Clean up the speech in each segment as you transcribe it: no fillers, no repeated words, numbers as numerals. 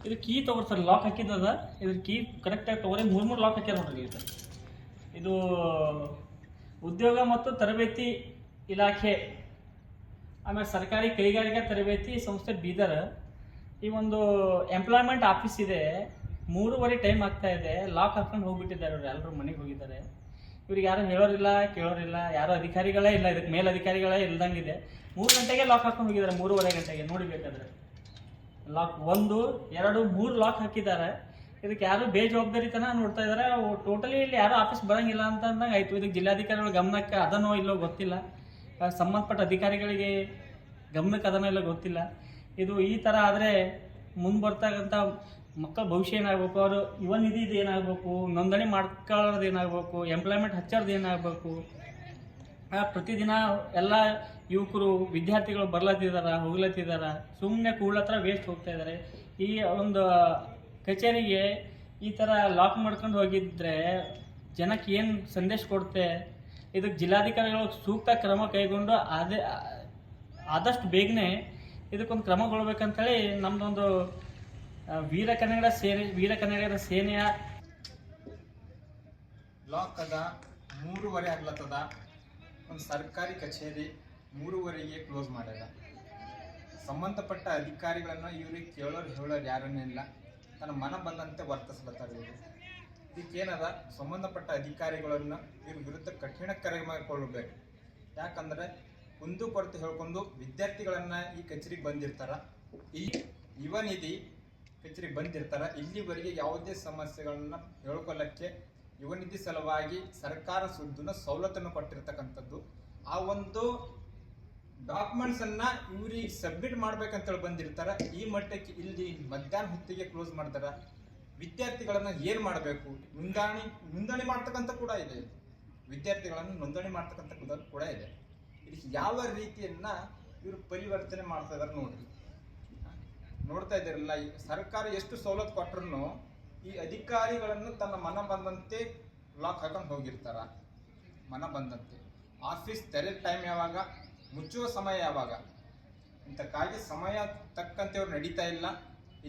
ಇದು ಕೀ ತಗೋರಿ sir, lock ಹಾಕಿದ್ದದ. ಇದ್ರ ಕೀ ಕರೆಕ್ಟಾಗಿ ತಗೋರಿ. ಮೂರು ಲಾಕ್ ಹಾಕ್ಯಾರ ನೋಡ್ರಿ. ಇದು ಉದ್ಯೋಗ ಮತ್ತು ತರಬೇತಿ ಇಲಾಖೆ, ಆಮೇಲೆ ಸರ್ಕಾರಿ ಕೈಗಾರಿಕಾ ತರಬೇತಿ ಸಂಸ್ಥೆ ಬೀದರ್. ಈ ಒಂದು ಎಂಪ್ಲಾಯ್ಮೆಂಟ್ ಆಫೀಸ್ ಇದೆ. 3:30 ಟೈಮ್ ಆಗ್ತಾ ಇದೆ. ಲಾಕ್ ಹಾಕೊಂಡು ಹೋಗ್ಬಿಟ್ಟಿದ್ದಾರೆ ಅವ್ರು, ಎಲ್ಲರೂ ಮನೆಗೆ ಹೋಗಿದ್ದಾರೆ. ಇವ್ರಿಗೆ ಯಾರು ಹೇಳೋರಿಲ್ಲ, ಕೇಳೋರಿಲ್ಲ, ಯಾರು ಅಧಿಕಾರಿಗಳೇ ಇಲ್ಲ, ಇದಕ್ಕೆ ಮೇಲೆ ಅಧಿಕಾರಿಗಳೇ ಇಲ್ದಂಗಿದೆ. 3 ಗಂಟೆಗೆ ಲಾಕ್ ಹಾಕೊಂಡು ಹೋಗಿದ್ದಾರೆ, 3:30 ಗಂಟೆಗೆ ನೋಡಿಬೇಕಾದ್ರೆ. ಲಾಕ್ 1, 2, 3 ಲಾಕ್ ಹಾಕಿದ್ದಾರೆ. ಇದಕ್ಕೆ ಯಾರು ಬೇಜವಾಬ್ದಾರಿತನ ನೋಡ್ತಾ ಇದ್ದಾರೆ. ಟೋಟಲಿ ಇಲ್ಲಿ ಯಾರು ಆಫೀಸ್ ಬರೋಂಗಿಲ್ಲ ಅಂತ ಅಂದಂಗೆ ಆಯಿತು. ಇದಕ್ಕೆ ಜಿಲ್ಲಾಧಿಕಾರಿಗಳ ಗಮನಕ್ಕೆ ಅದನ್ನೋ ಇಲ್ಲೋ ಗೊತ್ತಿಲ್ಲ, ಸಂಬಂಧಪಟ್ಟ ಅಧಿಕಾರಿಗಳಿಗೆ ಗಮನಕ್ಕೆ ಅದನ್ನೋ ಇಲ್ಲೋ ಗೊತ್ತಿಲ್ಲ. ಇದು ಈ ಥರ ಆದರೆ ಮುಂದೆ ಬರ್ತಕ್ಕಂಥ ಮಕ್ಕಳ ಭವಿಷ್ಯ ಏನಾಗಬೇಕು, ಅವರು ಯುವ ನಿಧಿದು ಏನಾಗಬೇಕು, ನೋಂದಣಿ ಮಾಡ್ಕೊಳ್ಳೋದು ಏನಾಗಬೇಕು, ಎಂಪ್ಲಾಯ್ಮೆಂಟ್ ಹಚ್ಚೋದು ಏನಾಗಬೇಕು. ಪ್ರತಿದಿನ ಎಲ್ಲ ಯುವಕರು ವಿದ್ಯಾರ್ಥಿಗಳು ಬರ್ಲತ್ತಿದ್ದಾರೆ, ಹೋಗ್ಲತ್ತಿದ್ದಾರೆ. ಸುಮ್ಮನೆ ಕೂಡ್ಲತ್ರ ವೇಸ್ಟ್ ಹೋಗ್ತಾ ಇದ್ದಾರೆ. ಈ ಒಂದು ಕಚೇರಿಗೆ ಈ ಥರ ಲಾಕ್ ಮಾಡ್ಕೊಂಡು ಹೋಗಿದ್ರೆ ಜನಕ್ಕೆ ಏನು ಸಂದೇಶ ಕೊಡುತ್ತೆ? ಇದಕ್ಕೆ ಜಿಲ್ಲಾಧಿಕಾರಿಗಳು ಸೂಕ್ತ ಕ್ರಮ ಕೈಗೊಂಡು ಆದಷ್ಟು ಬೇಗನೆ ಇದಕ್ಕೊಂದು ಕ್ರಮಗೊಳ್ಬೇಕಂತೇಳಿ ನಮ್ಮದೊಂದು ವೀರ ಕನ್ನಡಿಗರ ಸೇನೆಯ ಲಾಕ್ ಅದ. 3:30 ಆಗ್ಲತ್ತದ. ಒಂದು ಸರ್ಕಾರಿ ಕಚೇರಿ 3:30ಗೆ ಕ್ಲೋಸ್ ಮಾಡ್ಯಾರ. ಸಂಬಂಧಪಟ್ಟ ಅಧಿಕಾರಿಗಳನ್ನ ಇವ್ರಿಗೆ ಹೇಳೋರು ಯಾರನ್ನಿಲ್ಲ. ತನ್ನ ಮನ ಬಂದಂತೆ ವರ್ತಿಸ್ಲತ್ತಾರ ಇವರು. ಇದಕ್ಕೇನದ, ಸಂಬಂಧಪಟ್ಟ ಅಧಿಕಾರಿಗಳನ್ನ ಇವ್ರ ವಿರುದ್ಧ ಕಠಿಣ ಕ್ರಮ ಕೊಳ್ಳಬೇಕು. ಯಾಕಂದ್ರೆ ಕುಂದು ಕೊರತೆ ಹೇಳ್ಕೊಂಡು ವಿದ್ಯಾರ್ಥಿಗಳನ್ನ ಈ ಕಚೇರಿಗೆ ಬಂದಿರ್ತಾರ, ಈ ಯುವ ನಿಧಿ ಕಚೇರಿಗೆ ಬಂದಿರ್ತಾರ. ಇಲ್ಲಿವರೆಗೆ ಯಾವುದೇ ಸಮಸ್ಯೆಗಳನ್ನ ಹೇಳ್ಕೊಳ್ಳಕ್ಕೆ ಯುವ ನಿಧಿ ಸಲುವಾಗಿ ಸರ್ಕಾರ ಸುದ್ದನ ಸವಲತ್ತನ್ನು ಕೊಟ್ಟಿರ್ತಕ್ಕಂಥದ್ದು. ಆ ಒಂದು ಡಾಕ್ಯುಮೆಂಟ್ಸ್ ಅನ್ನ ಇವ್ರಿಗೆ ಸಬ್ಮಿಟ್ ಮಾಡ್ಬೇಕಂತೇಳಿ ಬಂದಿರ್ತಾರ. ಈ ಮಟ್ಟಕ್ಕೆ ಇಲ್ಲಿ ಮಧ್ಯಾಹ್ನ ಹೊತ್ತಿಗೆ ಕ್ಲೋಸ್ ಮಾಡ್ತಾರ. ವಿದ್ಯಾರ್ಥಿಗಳನ್ನ ಏನ್ ಮಾಡಬೇಕು? ನೋಂದಣಿ ಮಾಡ್ತಕ್ಕಂಥ ಕೂಡ ಇದೆ. ವಿದ್ಯಾರ್ಥಿಗಳನ್ನು ನೋಂದಣಿ ಮಾಡ್ತಕ್ಕಂಥ ಕೂಡ ಇದೆ. ಇದಕ್ಕೆ ಯಾವ ರೀತಿಯನ್ನ ಇವರು ಪರಿವರ್ತನೆ ಮಾಡ್ತಾ ಇದಾರೆ ನೋಡ್ರಿ. ನೋಡ್ತಾ ಇದ್ದೀರಲ್ಲ, ಸರ್ಕಾರ ಎಷ್ಟು ಸವಲತ್ತು ಕೊಟ್ಟರು ಈ ಅಧಿಕಾರಿಗಳನ್ನು ತನ್ನ ಮನ ಬಂದಂತೆ ಲಾಕ್ ಹಾಕೊಂಡು ಹೋಗಿರ್ತಾರ. ಮನ ಬಂದಂತೆ ಆಫೀಸ್ ತೆರೆ ಟೈಮ್ ಯಾವಾಗ, ಮುಚ್ಚುವ ಸಮಯ ಯಾವಾಗ, ಇಂಥಕ್ಕಾಗಿ ಸಮಯ ತಕ್ಕಂತೆ ಅವ್ರು ನಡೀತಾ ಇಲ್ಲ.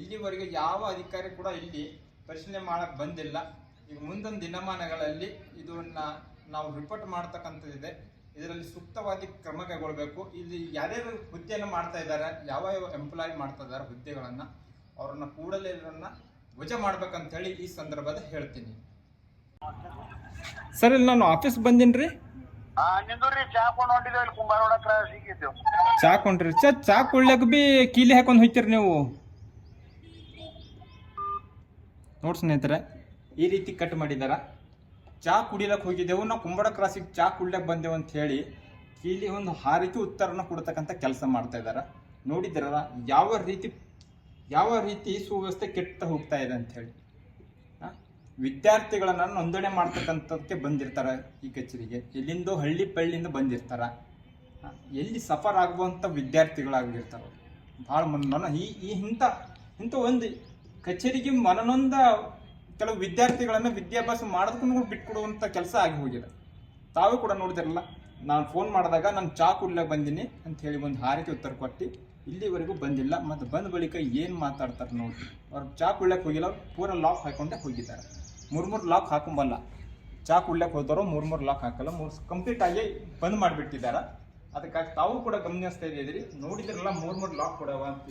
ಇಲ್ಲಿವರೆಗೆ ಯಾವ ಅಧಿಕಾರಿ ಕೂಡ ಇಲ್ಲಿ ಪರಿಶೀಲನೆ ಮಾಡಕ್ಕೆ ಬಂದಿಲ್ಲ. ಈಗ ಮುಂದೊಂದು ದಿನಮಾನಗಳಲ್ಲಿ ಇದನ್ನ ನಾವು ರಿಪೋರ್ಟ್ ಮಾಡ್ತಕ್ಕಂಥದ್ದಿದೆ. ಇದರಲ್ಲಿ ಸೂಕ್ತವಾದ ಕ್ರಮ ಕೈಗೊಳ್ಬೇಕು. ಇಲ್ಲಿ ಯಾರ್ಯಾರು ಹುದ್ದೆಯನ್ನು ಮಾಡ್ತಾ ಇದ್ದಾರೆ, ಯಾವ ಎಂಪ್ಲಾಯ್ ಮಾಡ್ತಾ ಇದ್ದಾರೆ ಹುದ್ದೆಗಳನ್ನ, ಅವ್ರನ್ನ ಕೂಡಲೇ ಇವರನ್ನ ವಜಾ ಮಾಡ್ಬೇಕಂತ ಹೇಳಿ ಈ ಸಂದರ್ಭದ ಹೇಳ್ತೀನಿ. ಸರ್, ಇಲ್ಲಿ ನಾನು ಆಫೀಸ್ ಬಂದಿನ್ರಿ. ಚಾ ಕೊಂಡ್ರಿ ಚಾ ಕುಡ್ಲಕ್ ಬಿ ಕೀಲಿ ಹಾಕೊಂಡ್ ಹೋಯ್ತಿರಿ ನೀವು. ನೋಡ್ ಸ್ನೇಹಿತರೆ, ಈ ರೀತಿ ಕಟ್ ಮಾಡಿದಾರ. ಚಾ ಕುಡಿಲಕ್ ಹೋಗಿದ್ದೆವು ನಾವು, ಕುಂಬಡ ಕ್ರಾಸಿಗೆ ಚಾ ಕುಡ್ಲಕ್ ಬಂದೆವು ಅಂತ ಹೇಳಿ ಇಲ್ಲಿ ಒಂದು ಹಾರಿಕೆ ಉತ್ತರನ ಕೊಡ್ತಕ್ಕಂಥ ಕೆಲಸ ಮಾಡ್ತಾ ಇದಾರ. ನೋಡಿದಿರಲ್ಲ ಯಾವ ರೀತಿ ಸುವ್ಯವಸ್ಥೆ ಕೆಟ್ಟ ಹೋಗ್ತಾ ಇದೆ ಅಂತ ಹೇಳಿ. ವಿದ್ಯಾರ್ಥಿಗಳನ್ನ ನೋಂದಣಿ ಮಾಡ್ತಕ್ಕಂಥದಕ್ಕೆ ಬಂದಿರ್ತಾರ ಈ ಕಚೇರಿಗೆ. ಎಲ್ಲಿಂದೋ ಹಳ್ಳಿ ಪಳ್ಳಿಯಿಂದ ಬಂದಿರ್ತಾರ. ಎಲ್ಲಿ ಸಫರ್ ಆಗುವಂಥ ವಿದ್ಯಾರ್ಥಿಗಳಾಗಿರ್ತಾರ. ಭಾಳ ಇಂಥ ಒಂದು ಕಚೇರಿಗೆ ಮನನೊಂದ ಕೆಲವು ವಿದ್ಯಾರ್ಥಿಗಳನ್ನ ವಿದ್ಯಾಭ್ಯಾಸ ಮಾಡೋದಕ್ಕೂ ಬಿಟ್ಕೊಡುವಂಥ ಕೆಲಸ ಆಗಿ ಹೋಗಿದೆ. ತಾವು ಕೂಡ ನೋಡಿದಿರಲ್ಲ, ನಾನು ಫೋನ್ ಮಾಡಿದಾಗ ನಾನು ಚಾ ಕುಡ್ಲಕ್ಕೆ ಬಂದೀನಿ ಅಂತ ಹೇಳಿ ಒಂದು ಹಾರಿಕೆ ಉತ್ತರ ಕೊಟ್ಟು ಇಲ್ಲಿವರೆಗೂ ಬಂದಿಲ್ಲ. ಮತ್ತು ಬಂದ ಬಳಿಕ ಏನು ಮಾತಾಡ್ತಾರೆ ನೋಡಿ. ಅವ್ರು ಚಾ ಕುಡ್ಲಕ್ಕೆ ಹೋಗಿಲ್ಲ, ಪೂರ ಲಾಕ್ ಹಾಕೊಂಡೆ ಹೋಗಿದ್ದಾರೆ. 3 ಲಾಕ್ ಹಾಕೊಂಬಲ್ಲ. ಚಾ ಕುಡ್ಲಕ್ಕೆ ಹೋದವರು 3 ಲಾಕ್ ಹಾಕಲ್ಲ. 3 ಕಂಪ್ಲೀಟ್ ಆಗಿ ಬಂದ್ ಮಾಡಿಬಿಟ್ಟಿದ್ದಾರೆ. ಅದಕ್ಕಾಗಿ ತಾವು ಕೂಡ ಗಮನಿಸ್ತಾ ಇದ್ದೀರಿ. ನೋಡಿದ್ರಲ್ಲ 3 ಲಾಕ್ ಕೊಡವ ಅಂತ.